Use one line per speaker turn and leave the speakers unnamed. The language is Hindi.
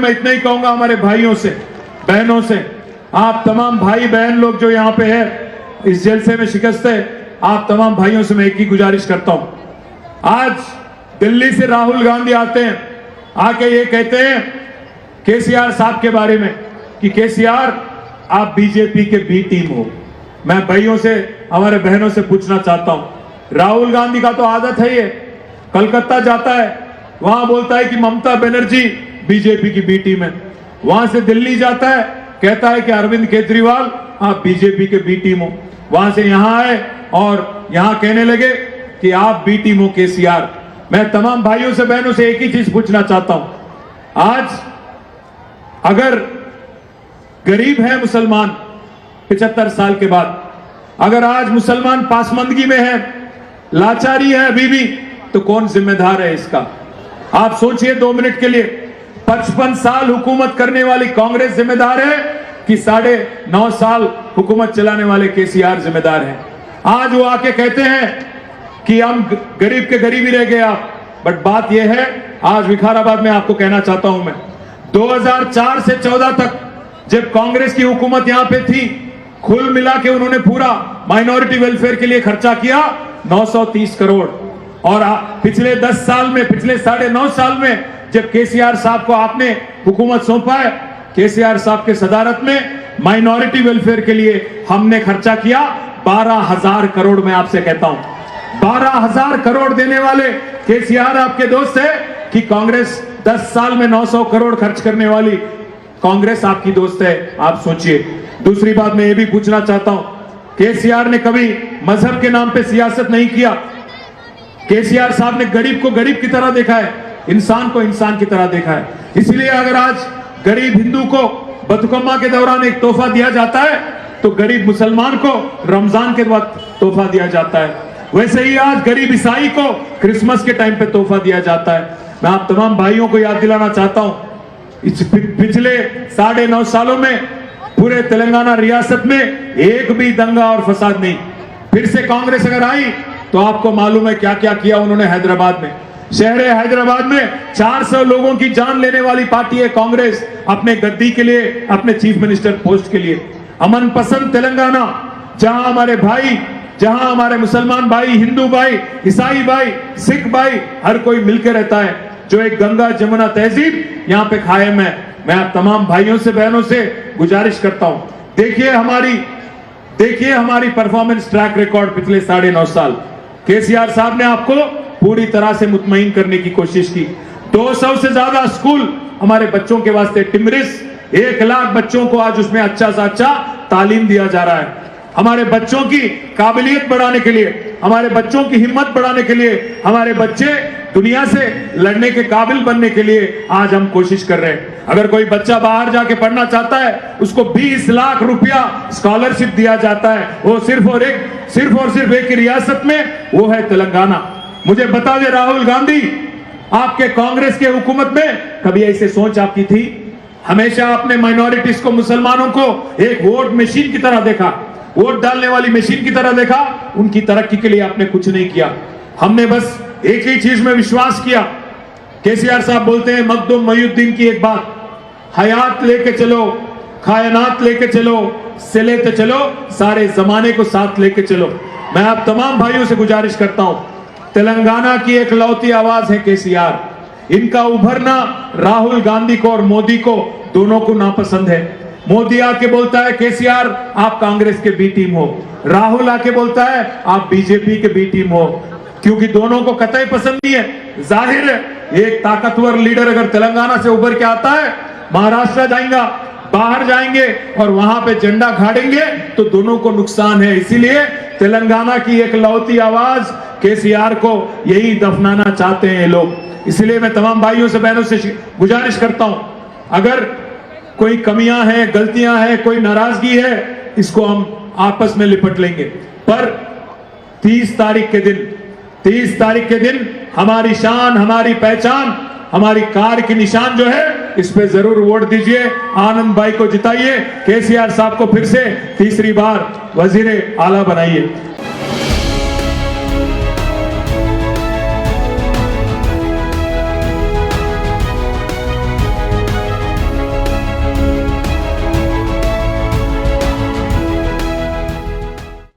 मैं इतना ही कहूंगा हमारे भाइयों से, बहनों से, आप तमाम भाई बहन लोग जो यहाँ पे है, इस जलसे में शिकस्त है, आप तमाम भाइयों से मैं एक ही गुजारिश करता हूं। आज दिल्ली से राहुल गांधी आते हैं, आके ये कहते हैं केसीआर साहब के बारे में कि केसीआर आप बीजेपी के बी टीम हो। मैं भाइयों से, हमारे बहनों से पूछना चाहता हूं, राहुल गांधी का तो आदत है, ये कलकत्ता जाता है, वहां बोलता है कि ममता बनर्जी बीजेपी की बी टीम है, वहां से दिल्ली जाता है, कहता है कि अरविंद केजरीवाल आप बीजेपी के बी टीम हो, वहां से यहां आए और यहां कहने लगे कि आप बी टीम हो केसीआर। मैं तमाम भाइयों से बहनों से एक ही चीज पूछना चाहता हूं, आज अगर गरीब है मुसलमान 75 साल के बाद, अगर आज मुसलमान पासमंदगी में है, लाचारी है अभी भी, तो कौन जिम्मेदार है इसका? आप सोचिए 2 मिनट के लिए, 55 साल हुकूमत करने वाली कांग्रेस जिम्मेदार है कि 9.5 साल हुकूमत चलाने वाले केसीआर जिम्मेदार हैं? आज वो आके कहते हैं कि हम गरीब के गरीब ही रह गए आप, बट बात यह है, आज विकाराबाद में आपको कहना चाहता हूं मैं, 2004 से 14 तक जब कांग्रेस की हुकूमत यहां पे थी, कुल मिला के उन्होंने पूरा माइनॉरिटी वेलफेयर के लिए खर्चा किया 930 करोड़। और पिछले 10 साल में, पिछले 9.5 साल में जब केसीआर साहब को आपने हुकूमत सौंपा है, केसीआर साहब के सदारत में माइनॉरिटी वेलफेयर के लिए हमने खर्चा किया 12,000 करोड़। मैं आपसे कहता हूं 12,000 करोड़ देने वाले केसीआर आपके दोस्त है कि कांग्रेस 10 साल में 900 करोड़ खर्च करने वाली कांग्रेस आपकी दोस्त है? आप सोचिए। दूसरी बात मैं ये भी पूछना चाहता हूं, केसीआर ने कभी मजहब के नाम पे सियासत नहीं किया। केसीआर साहब ने गरीब को गरीब की तरह देखा है, इंसान को इंसान की तरह देखा है। इसलिए अगर आज गरीब हिंदू को बतुकम्मा के दौरान एक तोहफा दिया जाता है, तो गरीब मुसलमान को रमजान के वक्त तोहफा दिया जाता है। वैसे ही आज गरीब ईसाई को क्रिसमस के टाइम पे तोहफा दिया जाता है। मैं आप तमाम भाइयों को याद दिलाना चाहता हूं, इस पिछले 9.5 सालों में पूरे तेलंगाना रियासत में एक भी दंगा और फसाद नहीं। फिर से कांग्रेस अगर आई तो आपको मालूम है क्या क्या किया उन्होंने हैदराबाद में। शहर हैदराबाद में 400 लोगों की जान लेने वाली पार्टी है कांग्रेस, अपने गद्दी के लिए, अपने चीफ मिनिस्टर पोस्ट के लिए। अमन पसंद तेलंगाना, जहां हमारे भाई, जहां हमारे मुसलमान भाई, हिंदू भाई, ईसाई भाई, सिख भाई, हर कोई मिलकर रहता है, जो एक गंगा जमुना तहजीब यहां पे कायम है। मैं आप तमाम भाइयों से बहनों से गुजारिश करता हूं, देखिए हमारी परफॉर्मेंस ट्रैक रिकॉर्ड पिछले 9.5 साल। केसीआर साहब ने आपको पूरी तरह से मुतमईन करने की कोशिश की। 200 से ज्यादा स्कूल हमारे बच्चों के वास्ते, टिमरिस 1 लाख बच्चों को आज उसमें अच्छा से अच्छा तालीम दिया जा रहा है। हमारे बच्चों की काबिलियत बढ़ाने के लिए, हमारे बच्चों की हिम्मत बढ़ाने के लिए, हमारे बच्चे दुनिया से लड़ने के काबिल बनने के लिए आज हम कोशिश कर रहे हैं। अगर कोई बच्चा बाहर जाके पढ़ना चाहता है, उसको 20 लाख रुपया स्कॉलरशिप दिया जाता है। वो सिर्फ और सिर्फ एक रियासत में, वो है तेलंगाना। मुझे बता दे राहुल गांधी, आपके कांग्रेस के हुकूमत में कभी ऐसे सोच आपकी थी? हमेशा आपने माइनॉरिटीज को, मुसलमानों को एक वोट मशीन की तरह देखा, वोट डालने वाली मशीन की तरह देखा। उनकी तरक्की के लिए आपने कुछ नहीं किया। हमने बस एक ही चीज में विश्वास किया। केसीआर साहब बोलते हैं मखदूम मोइनुद्दीन की एक बात, हयात लेके चलो, कायनात लेके चलो, से लेते चलो, सारे जमाने को साथ लेके चलो। मैं आप तमाम भाइयों से गुजारिश करता हूं, तेलंगाना की एक लौती आवाज है केसीआर। इनका उभरना राहुल गांधी को और मोदी को, दोनों को नापसंद है। मोदी आके बोलता है केसीआर आप कांग्रेस के बी टीम हो, राहुल आके बोलता है आप बीजेपी के बी टीम हो, क्योंकि दोनों को कतई पसंद नहीं है। जाहिर है, एक ताकतवर लीडर अगर तेलंगाना से उभर के आता है, महाराष्ट्र जाएगा, बाहर जाएंगे और वहां पे झंडा गाड़ेंगे, तो दोनों को नुकसान है। इसीलिए तेलंगाना की एक लौती आवाज केसीआर को यही दफनाना चाहते हैं लोग। इसलिए मैं तमाम भाइयों से बहनों से गुजारिश करता हूं, अगर कोई कमियां हैं, गलतियां हैं, कोई नाराजगी है, इसको हम आपस में लिपट लेंगे। पर 30 तारीख के दिन हमारी शान, हमारी पहचान, हमारी कार की निशान जो है, इस पे जरूर वोट दीजिए। आनंद भाई को जिताइए, केसीआर साहब को फिर से तीसरी बार वजीर आला बनाइए।